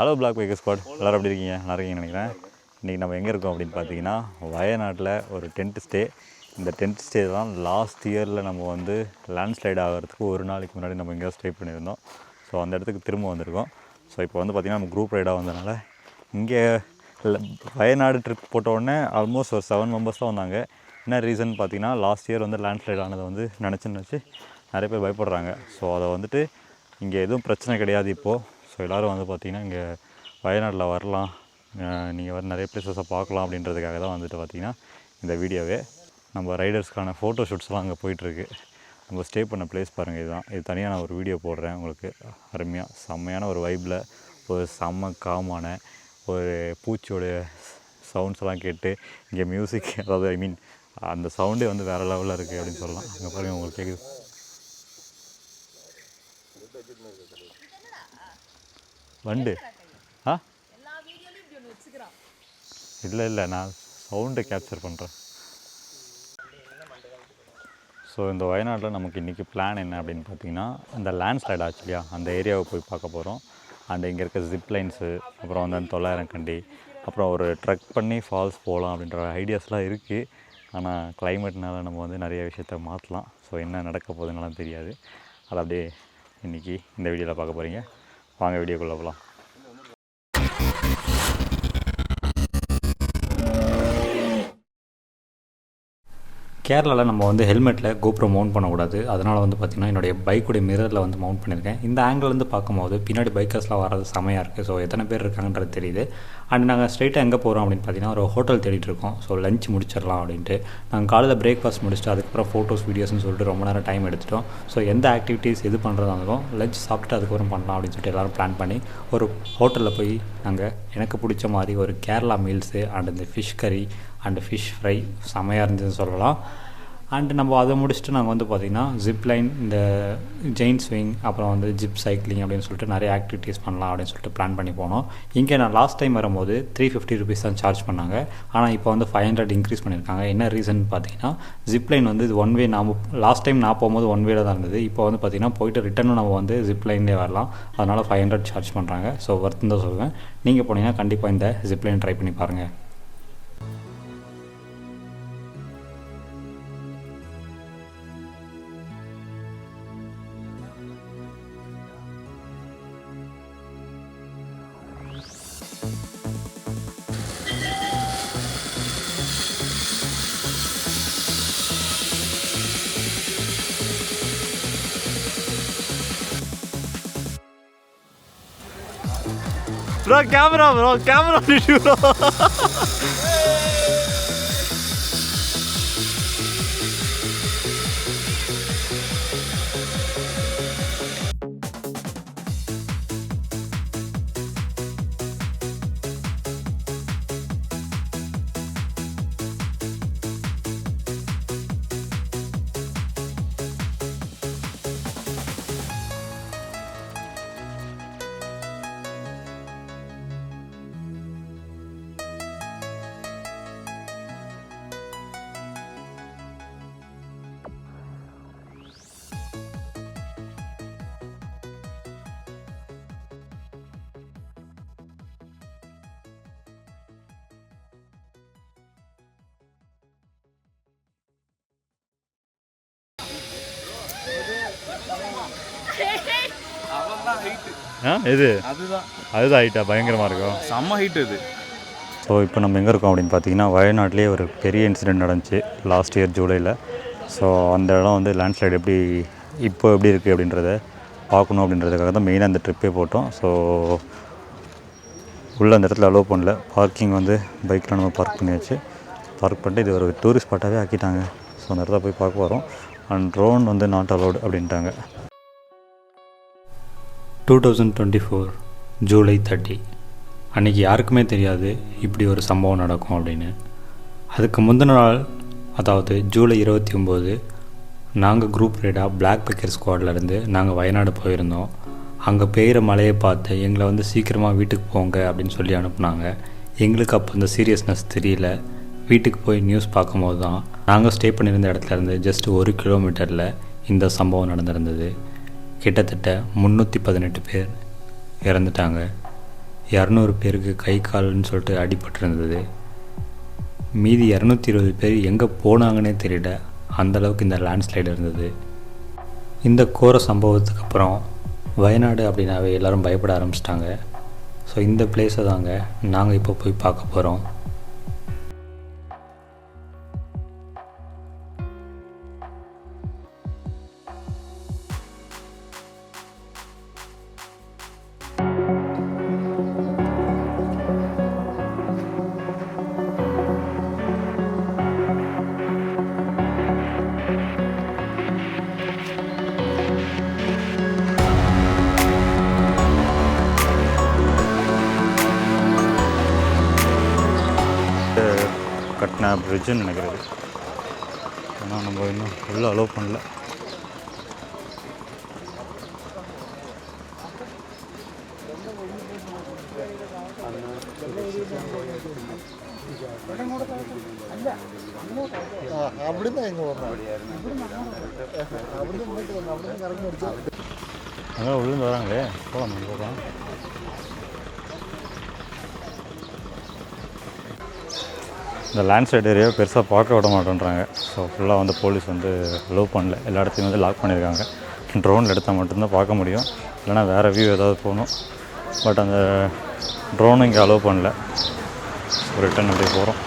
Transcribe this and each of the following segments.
Hello black biker squad, எல்லோரும் எப்படி இருக்கீங்க? நல்லா இருக்கீங்கன்னு நினைக்கிறேன். இன்றைக்கி நம்ம எங்கே இருக்கோம் அப்படின்னு பார்த்தீங்கன்னா, வயநாட்டில் ஒரு டென்ட் ஸ்டே. இந்த டென்ட் ஸ்டே தான் லாஸ்ட் இயரில் நம்ம வந்து லேண்ட்ஸ்லைட் ஆகிறதுக்கு ஒரு நாளைக்கு முன்னாடி நம்ம எங்கேயோ ஸ்டே பண்ணியிருந்தோம். ஸோ அந்த இடத்துக்கு திரும்ப வந்திருக்கோம். ஸோ இப்போ வந்து பார்த்திங்கன்னா நம்ம குரூப் ரைடாக வந்ததுனால இங்கே வயநாடு ட்ரிப் போட்ட உடனே ஆல்மோஸ்ட் ஒரு 7 மெம்பர்ஸ் தான் வந்தாங்க. என்ன ரீசன் பார்த்தீங்கன்னா, லாஸ்ட் இயர் வந்து லேண்ட்ஸ்லைட் ஆனதை வந்து நினச்சி நிறைய பேர் பயப்படுறாங்க. ஸோ அதை வந்துட்டு இங்கே எதுவும் பிரச்சனை கிடையாது இப்போது. ஸோ எல்லோரும் வந்து பார்த்திங்கன்னா இங்கே வயநாட்டில் வரலாம், நீங்கள் வர நிறைய பிளேஸஸை பார்க்கலாம் அப்படின்றதுக்காக தான் வந்துட்டு பார்த்திங்கன்னா இந்த வீடியோவே. நம்ம ரைடர்ஸ்க்கான ஃபோட்டோ ஷூட்ஸ்லாம் அங்கே போயிட்டுருக்கு. நம்ம ஸ்டே பண்ண பிளேஸ் பாருங்கள், இதுதான். இது தனியாக நான் ஒரு வீடியோ போடுறேன் உங்களுக்கு. அருமையாக செம்மையான ஒரு வைப்பில் ஒரு செம்ம காமான ஒரு பூச்சியோடைய சவுண்ட்ஸ்லாம் கேட்டு இங்கே மியூசிக், அதாவது அந்த சவுண்டே வந்து வேறு லெவலில் இருக்குது அப்படின்னு சொல்லலாம். அங்கே பாருங்கள், உங்களுக்கு கேட்குது. வண்டு இல்லை நான் சவுண்டை கேப்சர் பண்ணுறேன். ஸோ இந்த வயநாட்டில் நமக்கு இன்றைக்கி பிளான் என்ன அப்படின்னு பார்த்தீங்கன்னா, இந்த லேண்ட்ஸ்லைட் ஆச்சு இல்லையா, அந்த ஏரியாவை போய் பார்க்க போகிறோம். அண்ட் இங்கே இருக்க ஜிப் லைன்ஸு, அப்புறம் வந்து அந்த 900 கண்டி, அப்புறம் ஒரு ட்ரக் பண்ணி ஃபால்ஸ் போகலாம் அப்படின்ற ஐடியாஸ்லாம் இருக்குது. ஆனால் கிளைமேட்னால நம்ம வந்து நிறைய விஷயத்த மாற்றலாம். ஸோ என்ன நடக்க போகுதுன்னெலாம் தெரியாது. அதை அப்படியே இன்றைக்கி இந்த வீடியோவில் பார்க்க போகிறீங்க. வாங்க வீடியோக்குள்ளே போகலாம். கேரளாவில் நம்ம வந்து ஹெல்மெட்டில் கோப்ரோ மவுண்ட் பண்ணக்கூடாது. அதனால் வந்து பார்த்திங்கன்னா என்னுடைய பைக்குடைய மிரரில் வந்து மவுண்ட் பண்ணியிருக்கேன். இந்த ஆங்கிலேருந்து பார்க்கும்போது பின்னாடி பைக்கர்ஸ்லாம் வர்றது செமையாக இருக்குது. ஸோ எத்தனை பேர் இருக்காங்கன்றது தெரியுது. அண்ட் நாங்கள் ஸ்ட்ரைட்டாக எங்கே போகிறோம் அப்படின்னு பார்த்தீங்கன்னா, ஒரு ஹோட்டல் தேடிட்டு இருக்கோம். ஸோ லஞ்ச் முடிச்சிடலாம் அப்படின்ட்டு. நாங்கள் காலையில் பிரேக்ஃபாஸ்ட் முடிச்சுட்டு அதுக்கப்புறம் ஃபோட்டோஸ் வீடியோஸ்னு சொல்லிட்டு ரொம்ப நேரம் டைம் எடுத்துட்டோம். ஸோ எந்த ஆக்டிவிட்டீஸ் எது பண்ணுறதா இருந்தாலும் லஞ்ச் சாப்பிட்டு அதுக்கப்புறம் பண்ணலாம் அப்படின்னு சொல்லிட்டு எல்லோரும் பிளான் பண்ணி ஒரு ஹோட்டலில் போய் நாங்கள் எனக்கு பிடிச்ச மாதிரி ஒரு கேரளா மீல்ஸு அண்ட் இந்த ஃபிஷ் கறி அண்டு ஃபிஷ் ஃப்ரை செமையாக இருந்ததுன்னு சொல்லலாம். அண்டு நம்ம அதை முடிச்சுட்டு நாங்கள் வந்து பார்த்திங்கன்னா ஜிப்லைன், இந்த ஜெயின் ஸ்விங், அப்புறம் வந்து ஜிப் சைக்கிளிங் அப்படின்னு சொல்லிட்டு நிறைய ஆக்டிவிட்டீஸ் பண்ணலாம் அப்படின்னு சொல்லிட்டு பிளான் பண்ணி போனோம். இங்கே நான் லாஸ்ட் டைம் வரும்போது 350 ருபீஸ் தான் சார்ஜ் பண்ணாங்க. ஆனால் இப்போ வந்து 500 இன்க்ரீஸ் பண்ணியிருக்காங்க. என்ன ரீசன் பார்த்தீங்கன்னா, ஜிப்லைன் வந்து இது ஒன் வே. நாம் லாஸ்ட் டைம் நான் போகும்போது ஒன் வேல தான் இருந்தது. இப்போ வந்து பார்த்திங்கன்னா போயிட்டு ரிட்டர்னும் நம்ம வந்து ஜிப்லைன்லேயே வரலாம். அதனால் 500 சார்ஜ் பண்ணுறாங்க. ஸோ ஒர்த்து தான் சொல்லுவேன். நீங்கள் போனீங்கன்னா கண்டிப்பாக இந்த ஜிப்லைன் ட்ரை பண்ணி பாருங்கள். Bro, camera issue bro. இது அதுதான் ஹைட்டா பயங்கரமாக இருக்கும், செம்ம ஹைட் இது. ஸோ இப்போ நம்ம எங்கே இருக்கோம் அப்படின்னு பார்த்தீங்கன்னா, வயநாட்டிலே ஒரு பெரிய இன்சிடெண்ட் நடந்துச்சு லாஸ்ட் இயர் ஜூலையில். ஸோ அந்த இடம் வந்து லேண்ட்ஸ்லைட் எப்படி எப்படி இருக்குது அப்படின்றத பார்க்கணும் அப்படின்றதுக்காக தான் மெயினாக அந்த ட்ரிப்பே போட்டோம். ஸோ உள்ளே அந்த இடத்துல அலோவ் பண்ணல. பார்க்கிங் வந்து பைக்கில் நம்ம பார்க் பண்ணியாச்சு. பார்க் பண்ணிட்டு இது ஒரு டூரிஸ்ட் ஸ்பாட்டாகவே ஆக்கிட்டாங்க. ஸோ அந்த இடத்துல போய் பார்க்க போகிறோம். அண்ட் ட்ரோன் வந்து நாட் அலோடு அப்படின்ட்டாங்க. 2024 ஜூலை 30 அன்றைக்கி யாருக்குமே தெரியாது இப்படி ஒரு சம்பவம் நடக்கும் அப்படின்னு. அதுக்கு முந்தின நாள், அதாவது ஜூலை 29, நாங்கள் குரூப் ரைடாக பிளாக் பைக்கர் ஸ்குவாட்லேருந்து நாங்கள் வயநாடு போயிருந்தோம். அங்கே பெய்கிற மழையை பார்த்து எங்களை வந்து சீக்கிரமாக வீட்டுக்கு போங்க அப்படின்னு சொல்லி அனுப்புனாங்க. எங்களுக்கு அப்போ இந்த சீரியஸ்னஸ் தெரியல. வீட்டுக்கு போய் நியூஸ் பார்க்கும்போது தான் நாங்கள் ஸ்டே பண்ணியிருந்த இடத்துலேருந்து ஜஸ்ட் 1 கிலோமீட்டரில் இந்த சம்பவம் நடந்திருந்தது. கிட்டத்தட்ட 318 பேர் இறந்துட்டாங்க. 200 பேருக்கு கை கால்னு சொல்லிட்டு அடிபட்டிருந்தது. மீதி 220 பேர் எங்கே போனாங்கன்னே தெரியல, அந்தளவுக்கு இந்த லேண்ட்ஸ்லைடு இருந்தது. இந்த கோர சம்பவத்துக்கு அப்புறம் வயநாடு அப்படின்னாவே எல்லோரும் பயப்பட ஆரம்பிச்சிட்டாங்க. ஸோ இந்த பிளேஸை தாங்க நாங்கள் இப்போ போய் பார்க்க போகிறோம். கட்டின பிரிட்ஜுன்னு நினைக்கிறது, ஆனால் நம்ம இன்னும் உள்ளே அலோவ் பண்ணல. அங்கே உள்ளேருந்து வராங்களே, போகலாம். இந்த லேண்ட்ஸ்லைட் ஏரியாவை பெருசாக பார்க்க விட மாட்டேன்றாங்க. ஸோ ஃபுல்லாக வந்து போலீஸ் வந்து அலோவ் பண்ணல, எல்லா இடத்தையும் வந்து லாக் பண்ணியிருக்காங்க. ட்ரோனில் எடுத்தால் மட்டும்தான் பார்க்க முடியும், இல்லைனா வேறு வியூ ஏதாவது போகணும். பட் அந்த ட்ரோனும் இங்கே அலோவ் பண்ணல. ரிட்டன் அப்படியே போகிறோம்.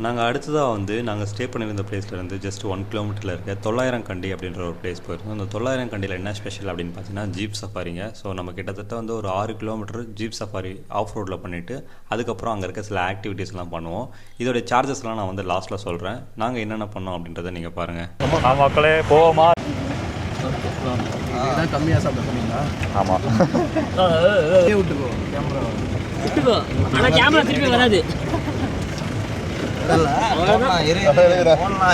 நாங்கள் அடுத்ததாக வந்து நாங்கள் ஸ்டே பண்ணியிருந்த பிளேஸ்லேருந்து ஜஸ்ட் 1 கிலோமீட்டரில் இருக்க 900 கண்டி அப்படின்ற ஒரு பிளேஸ் போயிருந்தோம். அந்த 900 கண்டியில் என்ன ஸ்பெஷல் அப்படின்னு பார்த்தீங்கன்னா ஜீப் சஃபாரிங்க. ஸோ நம்ம கிட்டத்தட்ட வந்து ஒரு 6 கிலோமீட்டர் ஜீப் சஃபாரி ஆஃப் ரோடில் பண்ணிவிட்டு அதுக்கப்புறம் அங்கே இருக்க சில ஆக்டிவிட்டீஸ்லாம் பண்ணுவோம். இதோடைய சார்ஜஸ்லாம் நான் வந்து லாஸ்ட்டில் சொல்கிறேன். நாங்கள் என்னென்ன பண்ணோம் அப்படின்றத நீங்கள் பாருங்கள். மக்களே போவோமா? கம்மியாக சாப்பிட்டீங்களா? ஆமாம், விட்டுக்கோ கேமரா, விட்டுக்கோ. ஆனால் கேமரா திருப்பி வராது.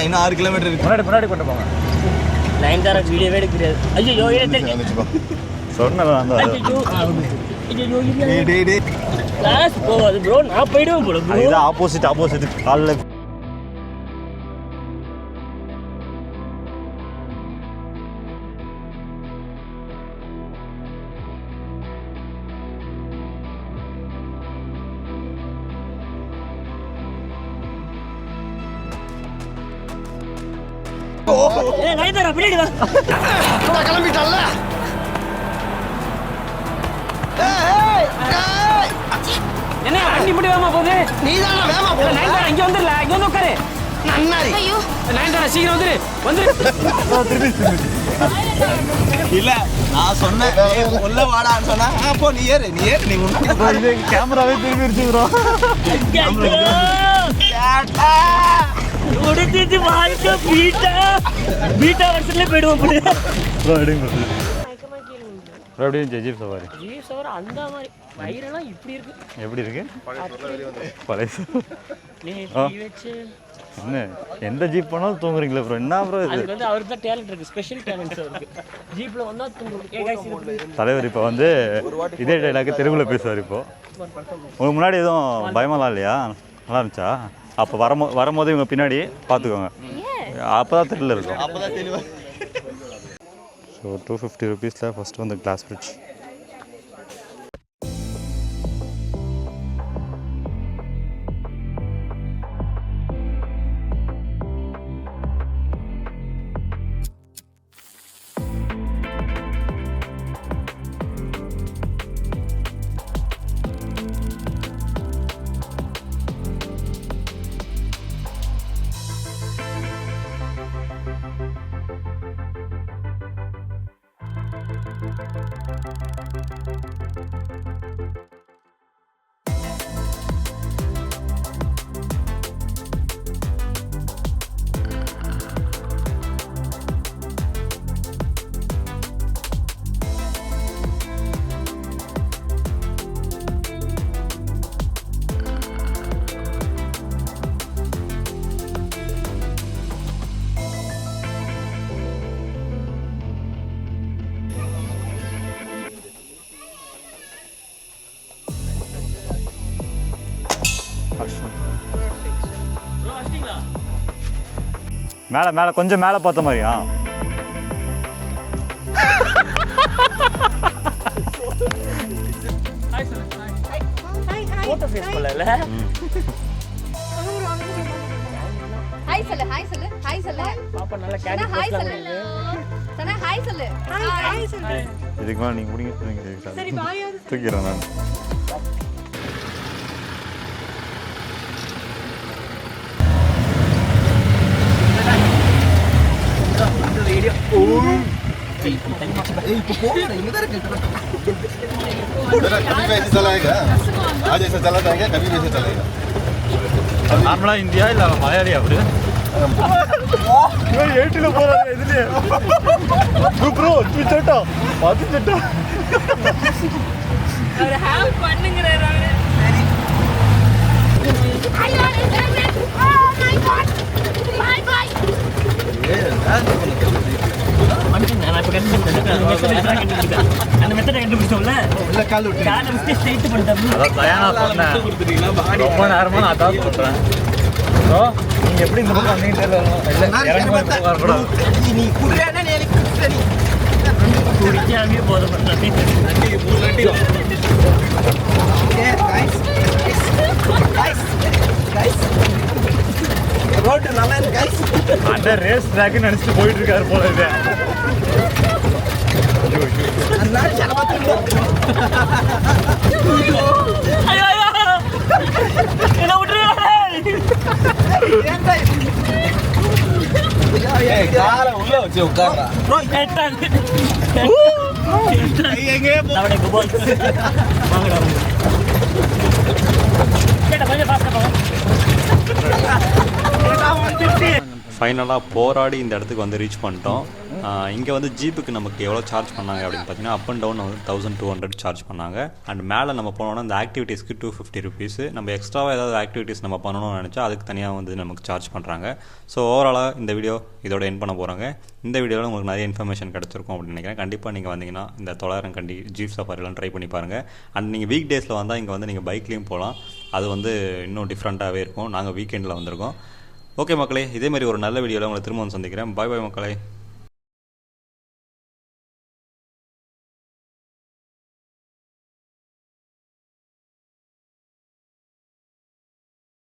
இன்னும் 6 கிலோமீட்டர் முன்னாடி கொண்டு போங்க. லைன் தர வீடியோவே எடுக்கிறது. ஐயோ சொன்னதான் போகாது ப்ரோ, நான் போயிடுவேன் ப்ரோ. இதுதான் ஆப்போசிட் காலில் கிளம்பிட்டால. என்ன வண்டி முடி வேமா போகுது? நீ தான் வேமா போ. இங்க வந்துடல, இங்க வந்து உட்காரு. நன்னாரி நயன்தாரா சீக்கிரம் வந்துரு. இல்ல நான் சொன்னேன் உள்ள வாடான்னு சொன்னா, அப்போ நீ ஏறு நீ இது கேமராவே திரும்பிடுச்சு ப்ரோ. உடச்சிட்டு வாழ்க்கை பீட்டா வருஷத்துல போயிடுவோம் ப்ரோ. எடுங்க ப்ரோ. அப்படியே ஜீப் சவாரி அந்த மாதிரி வயிறெல்லாம் இப்படி இருக்கு. எப்படி இருக்கு? பழைய என்ன எந்த ஜீப் பண்ணாலும் தூங்குறீங்களா ப்ரோ? என்ன ப்ரோ இது? அது வந்து அவருக்கு தான் டேலண்ட் இருக்கு, ஸ்பெஷல் டேலண்ட்ஸ் இருக்கு. ஜீப்ல வந்தா தூங்குறீங்க. தலைவர் இப்போ வந்து இதே டைலாக் தெலுங்குல பேசுவார். இப்போ உங்களுக்கு முன்னாடி எதுவும் பயமெல்லாம் இல்லையா? நல்லா இருந்துச்சா? அப்போ வரும்போது இவங்க பின்னாடி பார்த்துக்கோங்க, அப்போ தான் தெரியல இருக்கும். ஸோ 250 ருபீஸில் ஃபஸ்ட்டு வந்து கிளாஸ் பிரிட்ஜ். மேலே மேலே கொஞ்சம் மேலே பார்த்த மாதிரியா? போட்டோ ஃபேஸ் பண்ணல. ஹாய் சொல்லு ஹாய் சொல்லு ஹாய் சொல்லு பாப்பா நல்லா சனா கேடி ஹாய் போஸ்ட்ல சொல்லு சனா ஹாய் சொல்லு ஹாய் சொல்லு இதுக்கு மேலே நீங்கள் முடிங்க. சரி பாய். தூக்கிறேன் நான். வீடியோ कभी भी ऐसे चलाएगा आज ऐसे चला जाएगा कभी भी ऐसे चलेगा நார்மலாக இந்தியா இல்லை மலையாளி அப்படி 8ல் போகிறாங்க இதுலேயே. ப்ரோ சட்டா பார்த்து சட்டா ஒரு ஹேப் பண்ணுங்கறாரு அவரு. ஐயோ oh my god bye bye நான் இப்ப அந்த மெத்தட கண்டுபிடிச்சோம்ல இல்ல கால் விட்டு காலை வச்சு ஸ்ட்ரைட் பண்ணிட்டோம். அதான் தயானா சொன்னேன். ரொம்ப நேரமாக நான் அதான் சொல்கிறேன். ப்ரோ நீங்கள் எப்படி இந்த பக்கம் வந்தீங்கன்னு தெரியல. இறங்கி வரக்கூடாது. நீ குடுறேன்னா நீ எனக்கு குடுற நீ குடிக்காமே போதும் பண்ணி ரோட் நல்லா இருக்கு गाइस அந்த ரேஸ் ட்ராக்னு நினச்சிட்டு போயிட்டு இருக்காரு போல இது. நான் சலபத்து ஐயோ என்ன விட்டுருங்க. ஏய் கால உள்ள வச்சு உட்கார்றா ப்ரோ எங்க அவனே குபால் வாங்கடா கேட்ட கொஞ்சம் ஃபாஸ்டா போங்க. ஃபைனலாக போராடி இந்த இடத்துக்கு வந்து ரீச் பண்ணிட்டோம். இங்கே வந்து ஜீப்புக்கு நமக்கு எவ்வளோ சார்ஜ் பண்ணாங்க அப்படின்னு பார்த்தீங்கன்னா அப் அண்ட் டவுன் வந்து 1200 சார்ஜ் பண்ணாங்க. அண்ட் மேலே நம்ம போனோன்னா இந்த ஆக்டிவிட்டீஸ்க்கு 250 ருபீஸ். நம்ம எக்ஸ்ட்ராவாக ஏதாவது ஆக்டிவிட்டீஸ் நம்ம பண்ணணும்னு நினச்சா அதுக்கு தனியாக வந்து நமக்கு சார்ஜ் பண்ணுறாங்க. ஸோ ஓவராலாக இந்த வீடியோ இதோட என் பண்ண போகிறாங்க. இந்த வீடியோவில் உங்களுக்கு நிறைய இன்ஃபர்மேஷன் கிடச்சிருக்கும் அப்படின்னு நினைக்கிறேன். கண்டிப்பாக நீங்கள் வந்தீங்கன்னா இந்த 900 ஜீப் சஃபாரிலாம் ட்ரை பண்ணி பாருங்கள். அண்ட் நீங்கள் வீக் டேஸில் வந்தால் இங்கே வந்து நீங்கள் பைக்லேயும் போகலாம். அது வந்து இன்னும் டிஃப்ரெண்ட்டாகவே இருக்கும். நாங்கள் வீக்கெண்டில் வந்திருக்கோம். ஓகே மக்களே, இதே மாதிரி ஒரு நல்ல வீடியோவில் உங்களை திரும்ப வந்து சந்திக்கிறேன். பாய் பாய் மக்களே.